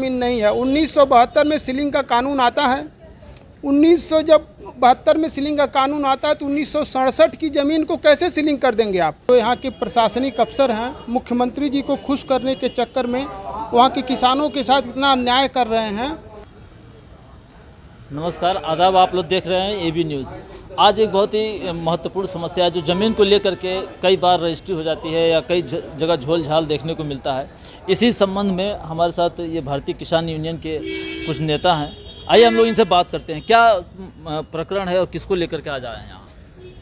जमीन नहीं है। 1972 में सीलिंग का कानून आता है। 1972 में सीलिंग का कानून आता है तो 1967 की ज़मीन को कैसे सीलिंग कर देंगे आप? तो यहाँ के प्रशासनिक अफसर हैं, मुख्यमंत्री जी को खुश करने के चक्कर में वहाँ के किसानों के साथ इतना अन्याय कर रहे हैं। नमस्कार, आदाब। आप लोग देख रहे हैं एबी न्यूज़। आज एक बहुत ही महत्वपूर्ण समस्या है जो ज़मीन को लेकर के कई बार रजिस्ट्री हो जाती है या कई जगह झोल झाल देखने को मिलता है। इसी संबंध में हमारे साथ ये भारतीय किसान यूनियन के कुछ नेता हैं। आइए हम लोग इनसे बात करते हैं। क्या प्रकरण है और किसको लेकर के आज आए हैं यहाँ?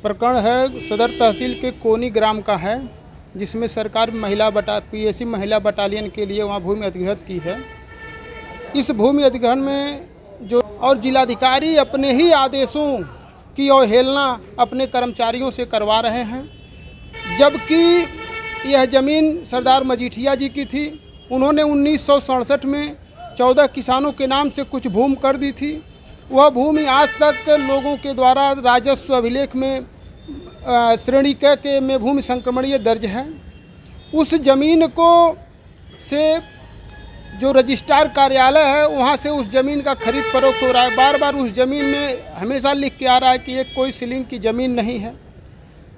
प्रकरण है सदर तहसील के कोनी ग्राम का है, जिसमें सरकार पीएसी महिला बटालियन के लिए वहाँ भूमि अधिग्रहण की है। इस भूमि अधिग्रहण में और जिलाधिकारी अपने ही आदेशों की अवहेलना अपने कर्मचारियों से करवा रहे हैं, जबकि यह ज़मीन सरदार मजीठिया जी की थी। उन्होंने 1967 में 14 किसानों के नाम से कुछ भूमि कर दी थी। वह भूमि आज तक लोगों के द्वारा राजस्व अभिलेख में श्रेणी क के में भूमि संक्रमणीय दर्ज है। उस ज़मीन को से जो रजिस्ट्रार कार्यालय है वहाँ से उस ज़मीन का खरीद फरोख्त हो रहा है। बार बार उस ज़मीन में हमेशा लिख के आ रहा है कि ये कोई सीलिंग की ज़मीन नहीं है।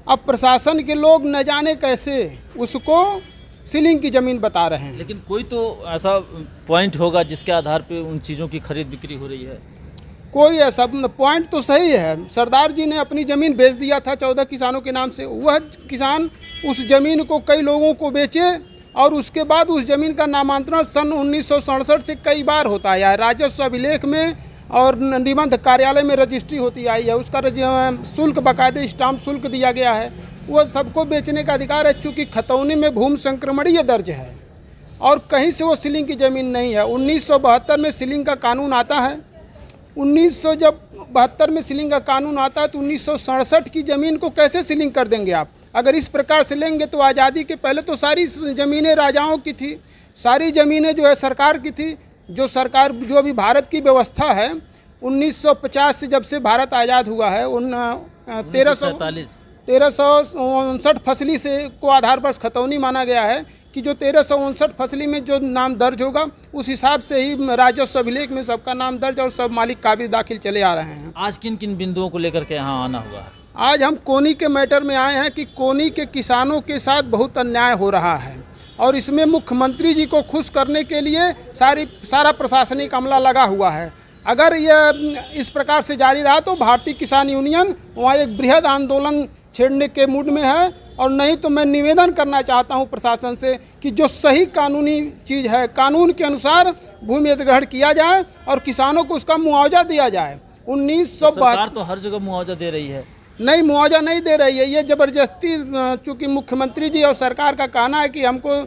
अब प्रशासन के लोग न जाने कैसे उसको सीलिंग की ज़मीन बता रहे हैं। लेकिन कोई तो ऐसा पॉइंट होगा जिसके आधार पे उन चीज़ों की खरीद बिक्री हो रही है। कोई ऐसा पॉइंट तो सही है। सरदार जी ने अपनी ज़मीन बेच दिया था 14 किसानों के नाम से। वह किसान उस ज़मीन को कई लोगों को बेचे और उसके बाद उस ज़मीन का नामांतरण सन 1967 से कई बार होता आया है। राजस्व अभिलेख में और निबंध कार्यालय में रजिस्ट्री होती आई है। उसका शुल्क बाकायदे स्टाम्प शुल्क दिया गया है। वह सबको बेचने का अधिकार है। चूँकि खतौनी में भूमि संक्रमणीय दर्ज है और कहीं से वो सीलिंग की ज़मीन नहीं है। 1972 में सीलिंग का कानून आता है। 1972 में सीलिंग का कानून आता है तो 1967 की ज़मीन को कैसे सीलिंग कर देंगे आप? अगर इस प्रकार से लेंगे तो आज़ादी के पहले तो सारी ज़मीनें राजाओं की थी, सारी ज़मीनें जो है सरकार की थी। जो अभी भारत की व्यवस्था है 1950 से जब से भारत आज़ाद हुआ है 1359 फसली से को आधार पर खतौनी माना गया है कि जो 1359 फसली में जो नाम दर्ज होगा उस हिसाब से ही राजस्व अभिलेख में सबका नाम दर्ज और सब मालिक काबिज दाखिल चले आ रहे हैं। आज किन किन बिंदुओं को लेकर के यहाँ आना हुआ है? आज हम कोनी के मैटर में आए हैं कि कोनी के किसानों के साथ बहुत अन्याय हो रहा है और इसमें मुख्यमंत्री जी को खुश करने के लिए सारा प्रशासनिक अमला लगा हुआ है। अगर यह इस प्रकार से जारी रहा तो भारतीय किसान यूनियन वहाँ एक बृहद आंदोलन छेड़ने के मूड में है। और नहीं तो मैं निवेदन करना चाहता हूँ प्रशासन से कि जो सही कानूनी चीज़ है, कानून के अनुसार भूमि अधिग्रहण किया जाए और किसानों को उसका मुआवजा दिया जाए। 1972 सरकार तो हर जगह मुआवजा दे रही है। नहीं, मुआवजा नहीं दे रही है। ये ज़बरदस्ती, चूँकि मुख्यमंत्री जी और सरकार का कहना है कि हमको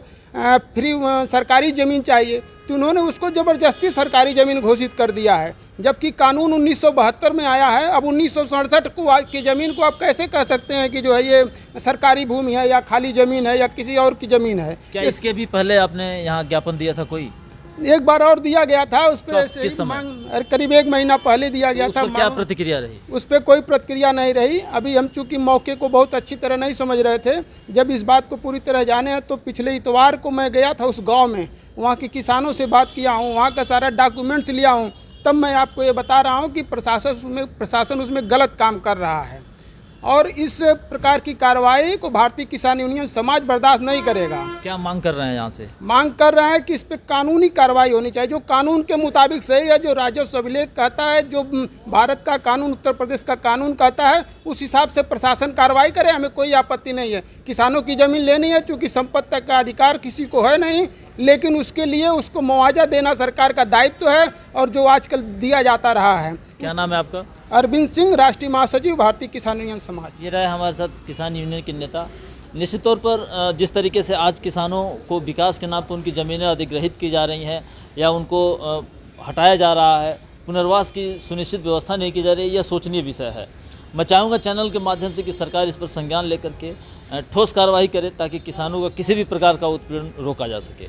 फ्री सरकारी ज़मीन चाहिए तो उन्होंने उसको ज़बरदस्ती सरकारी ज़मीन घोषित कर दिया है, जबकि कानून 1972 में आया है। अब 1967 की ज़मीन को आप कैसे कह सकते हैं कि जो है ये सरकारी भूमि है या खाली ज़मीन है या किसी और की ज़मीन है? क्या इसके भी पहले आपने यहाँ ज्ञापन दिया था? कोई एक बार और दिया गया था। उस पर करीब 1 महीना पहले दिया गया था। क्या प्रतिक्रिया रही? उस पर कोई प्रतिक्रिया नहीं रही। अभी हम चूँकि मौके को बहुत अच्छी तरह नहीं समझ रहे थे, जब इस बात को पूरी तरह जाने हैं तो पिछले इतवार को मैं गया था उस गांव में, वहाँ के किसानों से बात किया हूँ, वहाँ का सारा डॉक्यूमेंट्स लिया हूँ। तब मैं आपको ये बता रहा हूँ कि प्रशासन उसमें गलत काम कर रहा है और इस प्रकार की कार्रवाई को भारतीय किसान यूनियन समाज बर्दाश्त नहीं करेगा। क्या मांग कर रहे हैं यहाँ से? मांग कर रहे हैं कि इस पर कानूनी कार्रवाई होनी चाहिए, जो कानून के मुताबिक सही है। जो राजस्व अभिलेख कहता है, जो भारत का कानून, उत्तर प्रदेश का कानून कहता है, उस हिसाब से प्रशासन कार्रवाई करे। हमें कोई आपत्ति नहीं है। किसानों की ज़मीन लेनी है, चूँकि संपत्ति का अधिकार किसी को है नहीं, लेकिन उसके लिए उसको मुआवजा देना सरकार का दायित्व है और जो आजकल दिया जाता रहा है। क्या नाम है आपका? अरविंद सिंह, राष्ट्रीय महासचिव, भारतीय किसान यूनियन समाज। ये रहे हमारे साथ किसान यूनियन के नेता। निश्चित तौर पर जिस तरीके से आज किसानों को विकास के नाम पर उनकी ज़मीनें अधिग्रहित की जा रही हैं या उनको हटाया जा रहा है, पुनर्वास की सुनिश्चित व्यवस्था नहीं की जा रही है, यह सोचनीय विषय है। मैं चाहूँगा चैनल के माध्यम से कि सरकार इस पर संज्ञान लेकर के ठोस कार्रवाई करे ताकि किसानों का किसी भी प्रकार का उत्पीड़न रोका जा सके।